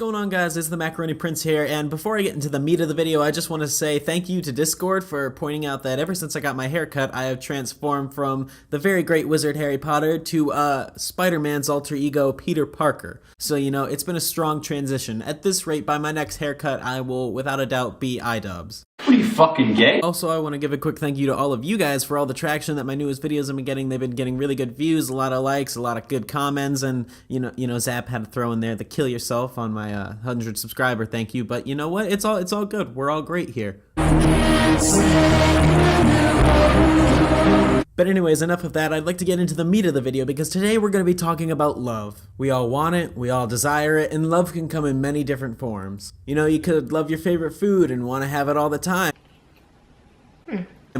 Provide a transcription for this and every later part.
going on, guys? It's the Macaroni Prince here, and before I get into the meat of the video, I just want to say thank you to Discord for pointing out that ever since I got my haircut, I have transformed from the very great wizard Harry Potter to Spider-Man's alter ego, Peter Parker. So, you know, it's been a strong transition. At this rate, by my next haircut, I will, without a doubt, be iDubbbz. What are you, fucking gay? Also, I want to give a quick thank you to all of you guys for all the traction that my newest videos have been getting. They've been getting really good views, a lot of likes, a lot of good comments, and you know, Zap had to throw in there the kill yourself on my 100 subscriber thank you. But you know what? It's all good. We're all great here. But anyways, enough of that. I'd like to get into the meat of the video because today we're going to be talking about love. We all want it, we all desire it, and love can come in many different forms. You know, you could love your favorite food and want to have it all the time.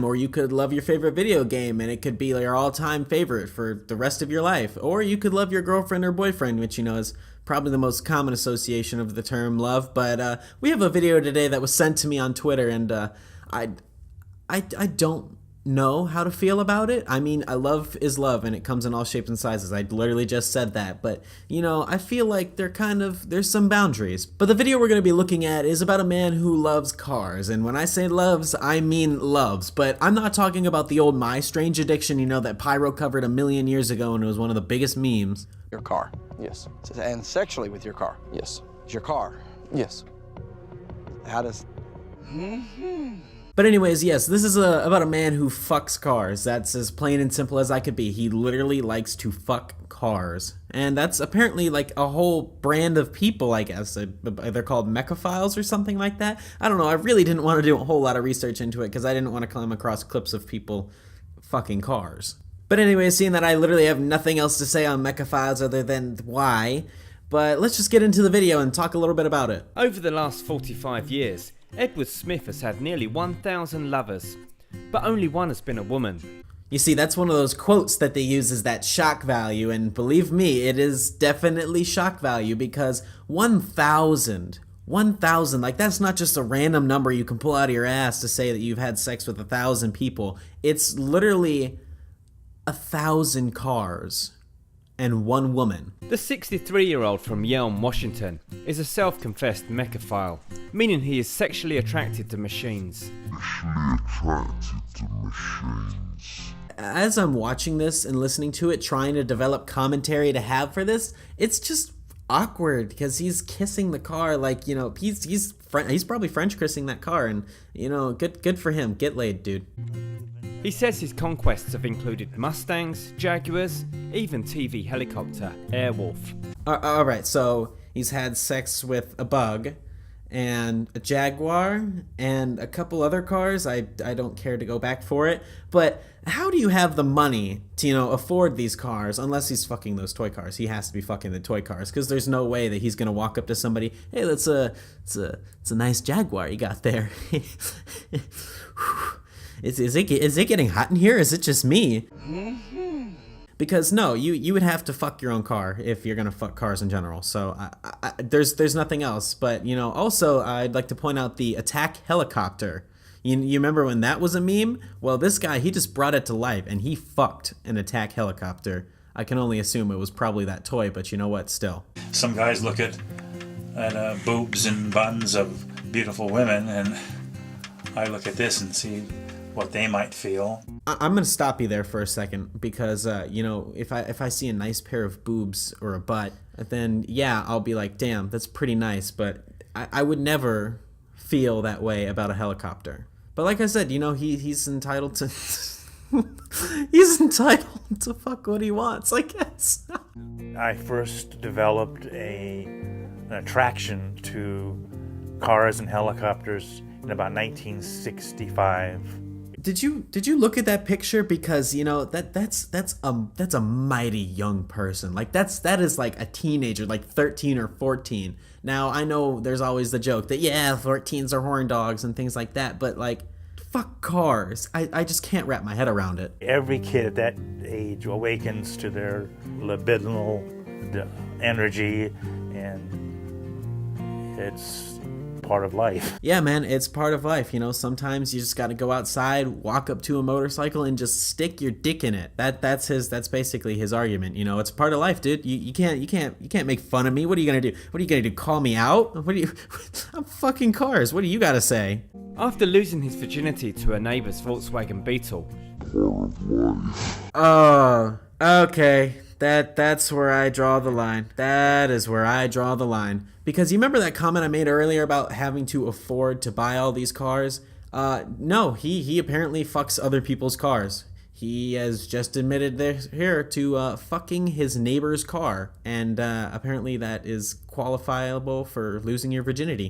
Or you could love your favorite video game and it could be your all-time favorite for the rest of your life. Or you could love your girlfriend or boyfriend, which you know is probably the most common association of the term love. But we have a video today that was sent to me on Twitter, and I don't know how to feel about it. I mean, love is love and it comes in all shapes and sizes. I literally just said that, but you know, I feel like there's some boundaries. But the video we're going to be looking at is about a man who loves cars, and when I say loves, I mean loves. But I'm not talking about the old My Strange Addiction, you know, that Pyro covered a million years ago and it was one of the biggest memes. Your car. Yes. And sexually with your car. Yes. It's your car. Yes. How does... But anyways, yes, this is about a man who fucks cars. That's as plain and simple as I could be. He literally likes to fuck cars. And that's apparently like a whole brand of people, I guess. They're called mechaphiles or something like that. I don't know. I really didn't want to do a whole lot of research into it because I didn't want to come across clips of people fucking cars. But anyways, seeing that I literally have nothing else to say on mechaphiles other than why, but let's just get into the video and talk a little bit about it. Over the last 45 years, Edward Smith has had nearly 1,000 lovers, but only one has been a woman. You see, that's one of those quotes that they use as that shock value, and believe me, it is definitely shock value because 1,000, like that's not just a random number you can pull out of your ass to say that you've had sex with 1,000 people. It's literally 1,000 cars and one woman. The 63-year-old from Yelm, Washington is a self-confessed mechaphile, meaning he is sexually attracted to machines. As I'm watching this and listening to it, trying to develop commentary to have for this, it's just awkward because he's kissing the car like, you know, he's probably French kissing that car, and you know, good for him. Get laid, dude. He says his conquests have included Mustangs, Jaguars, even TV helicopter Airwolf. Alright, so he's had sex with a bug and a Jaguar and a couple other cars. I don't care to go back for it, but how do you have the money to, you know, afford these cars unless he's fucking those toy cars? He has to be fucking the toy cars because there's no way that he's gonna walk up to somebody, hey, it's a nice Jaguar you got there. Is it getting hot in here? Is it just me? Because no, you would have to fuck your own car if you're gonna fuck cars in general. So there's nothing else. But you know, also I'd like to point out the attack helicopter. You remember when that was a meme? Well, this guy, he just brought it to life and he fucked an attack helicopter. I can only assume it was probably that toy, but you know what? Still. Some guys look at boobs and buns of beautiful women, and I look at this and see what they might feel. I'm gonna stop you there for a second because you know, if I see a nice pair of boobs or a butt, then yeah, I'll be like, damn, that's pretty nice. But I would never feel that way about a helicopter. But like I said, you know, he's entitled to he's entitled to fuck what he wants, I guess. I first developed an attraction to cars and helicopters in about 1965. Did you look at that picture? Because you know that's a mighty young person. Like that is like a teenager, like 13 or 14. Now I know there's always the joke that yeah, 14s are horn dogs and things like that, but like fuck cars. I just can't wrap my head around it. Every kid at that age awakens to their libidinal energy, and it's part of life. Yeah, man, it's part of life. You know, sometimes you just got to go outside, walk up to a motorcycle, and just stick your dick in it. That's basically his argument. You know, it's part of life, dude. You can't make fun of me. What are you gonna do? What are you gonna do? Call me out? What are you? I'm fucking Cars. What do you gotta say? After losing his virginity to a neighbour's Volkswagen Beetle, Oh, okay. That's where I draw the line. That is where I draw the line. Because you remember that comment I made earlier about having to afford to buy all these cars? No, he apparently fucks other people's cars. He has just admitted here to fucking his neighbor's car, and apparently that is qualifiable for losing your virginity.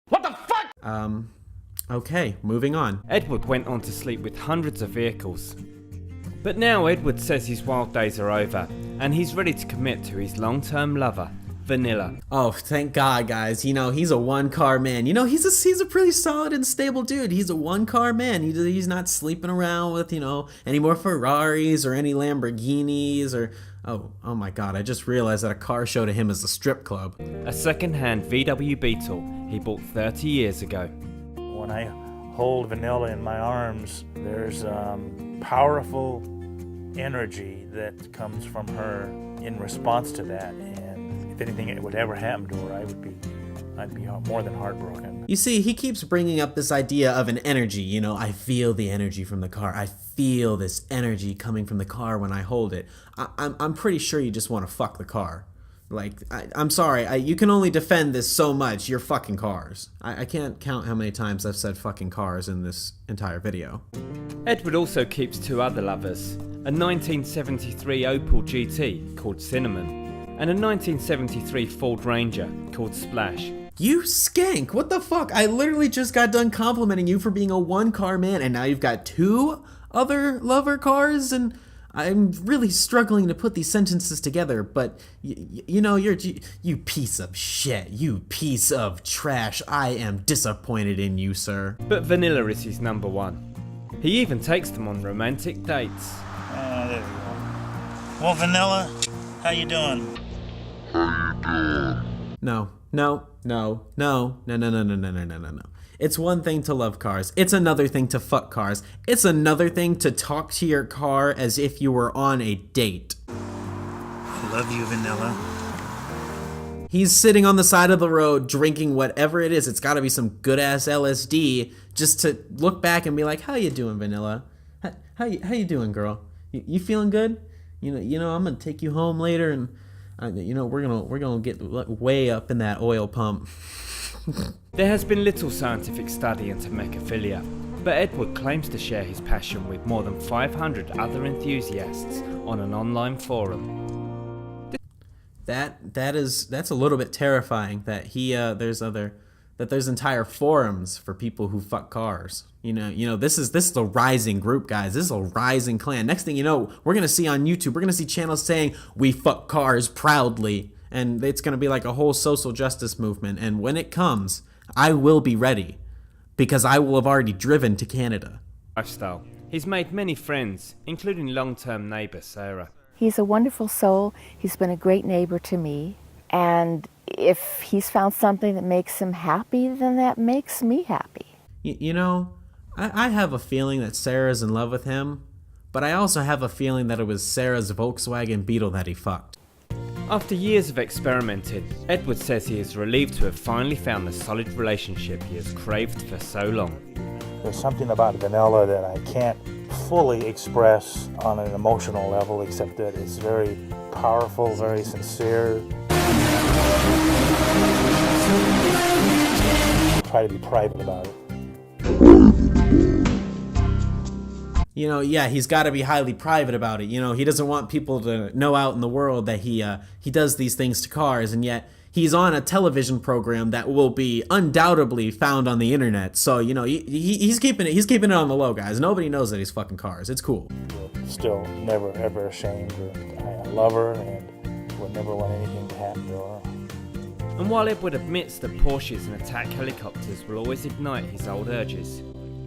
What the fuck? Okay, moving on. Edward went on to sleep with hundreds of vehicles. But now Edward says his wild days are over, and he's ready to commit to his long-term lover, Vanilla. Oh, thank God, guys. You know, he's a one-car man. You know, he's a pretty solid and stable dude. He's a one-car man. He's not sleeping around with, you know, any more Ferraris or any Lamborghinis or... Oh my God, I just realized that a car show to him is a strip club. A second-hand VW Beetle he bought 30 years ago. When I hold Vanilla in my arms, there's powerful energy that comes from her in response to that, and if anything would ever happen to her, I'd be more than heartbroken. You see, he keeps bringing up this idea of an energy. You know, I feel the energy from the car. I feel this energy coming from the car when I hold it. I'm pretty sure you just want to fuck the car. Like, I'm sorry, you can only defend this so much. You're fucking cars. I can't count how many times I've said fucking cars in this entire video. Edward also keeps two other lovers, a 1973 Opel GT called Cinnamon, and a 1973 Ford Ranger called Splash. You skank! What the fuck? I literally just got done complimenting you for being a one-car man, and now you've got two other lover cars, and I'm really struggling to put these sentences together, but you know, you piece of shit, you piece of trash. I am disappointed in you, sir. But Vanilla is his number one. He even takes them on romantic dates. There we go. Well, Vanilla, how you doing? No. It's one thing to love cars. It's another thing to fuck cars. It's another thing to talk to your car as if you were on a date. I love you, Vanilla. He's sitting on the side of the road drinking whatever it is. It's got to be some good-ass LSD just to look back and be like, how you doing, Vanilla? How you doing, girl? You feeling good? You know, I'm going to take you home later and we're gonna get way up in that oil pump. There has been little scientific study into mechaphilia, but Edward claims to share his passion with more than 500 other enthusiasts on an online forum. That's a little bit terrifying that there's entire forums for people who fuck cars. You know, this is a rising group, guys. This is a rising clan. Next thing you know, we're gonna see on YouTube, we're gonna see channels saying we fuck cars proudly, and it's gonna be like a whole social justice movement. And when it comes, I will be ready, because I will have already driven to Canada. Lifestyle. He's made many friends, including long-term neighbour Sarah. He's a wonderful soul. He's been a great neighbor to me, and if he's found something that makes him happy, then that makes me happy. You know, I have a feeling that Sarah's in love with him, but I also have a feeling that it was Sarah's Volkswagen Beetle that he fucked. After years of experimenting, Edward says he is relieved to have finally found the solid relationship he has craved for so long. There's something about Vanilla that I can't fully express on an emotional level, except that it's very powerful, very sincere. Try to be private about it. You know, yeah, he's got to be highly private about it. You know, he doesn't want people to know out in the world that he does these things to cars, and yet he's on a television program that will be undoubtedly found on the internet. So, you know, he's keeping it on the low, guys. Nobody knows that he's fucking cars. It's cool. Still never ever ashamed. I love her and would never want anything to happen to her. And while Edward admits that Porsches and attack helicopters will always ignite his old urges,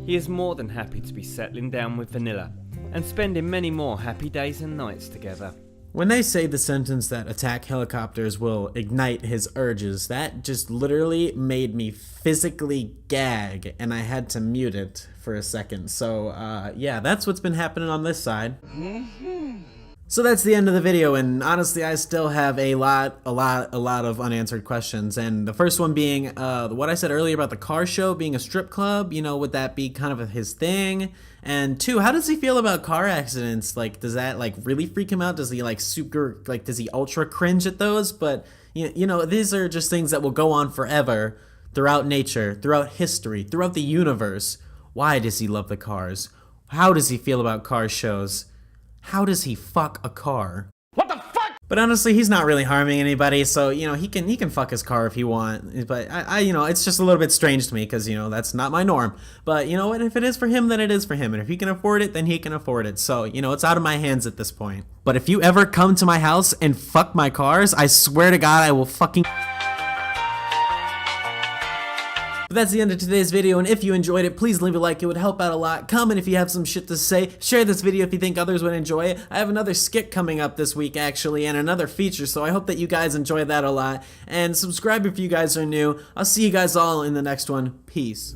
he is more than happy to be settling down with Vanilla and spending many more happy days and nights together. When they say the sentence that attack helicopters will ignite his urges, that just literally made me physically gag, and I had to mute it for a second. So, yeah, that's what's been happening on this side. So that's the end of the video, and honestly, I still have a lot of unanswered questions. And the first one being, what I said earlier about the car show being a strip club, you know, would that be kind of his thing? And two, how does he feel about car accidents? Like, does that, like, really freak him out? Does he, like, does he ultra cringe at those? But, you know, these are just things that will go on forever throughout nature, throughout history, throughout the universe. Why does he love the cars? How does he feel about car shows? How does he fuck a car? What the fuck? But honestly, he's not really harming anybody, so, you know, he can fuck his car if he wants. But I you know, it's just a little bit strange to me because, you know, that's not my norm. But, you know what, if it is for him, then it is for him. And if he can afford it, then he can afford it. So, you know, it's out of my hands at this point. But if you ever come to my house and fuck my cars, I swear to God, I will fucking... But that's the end of today's video, and if you enjoyed it, please leave a like. It would help out a lot. Comment if you have some shit to say. Share this video if you think others would enjoy it. I have another skit coming up this week, actually, and another feature, so I hope that you guys enjoy that a lot. And subscribe if you guys are new. I'll see you guys all in the next one. Peace.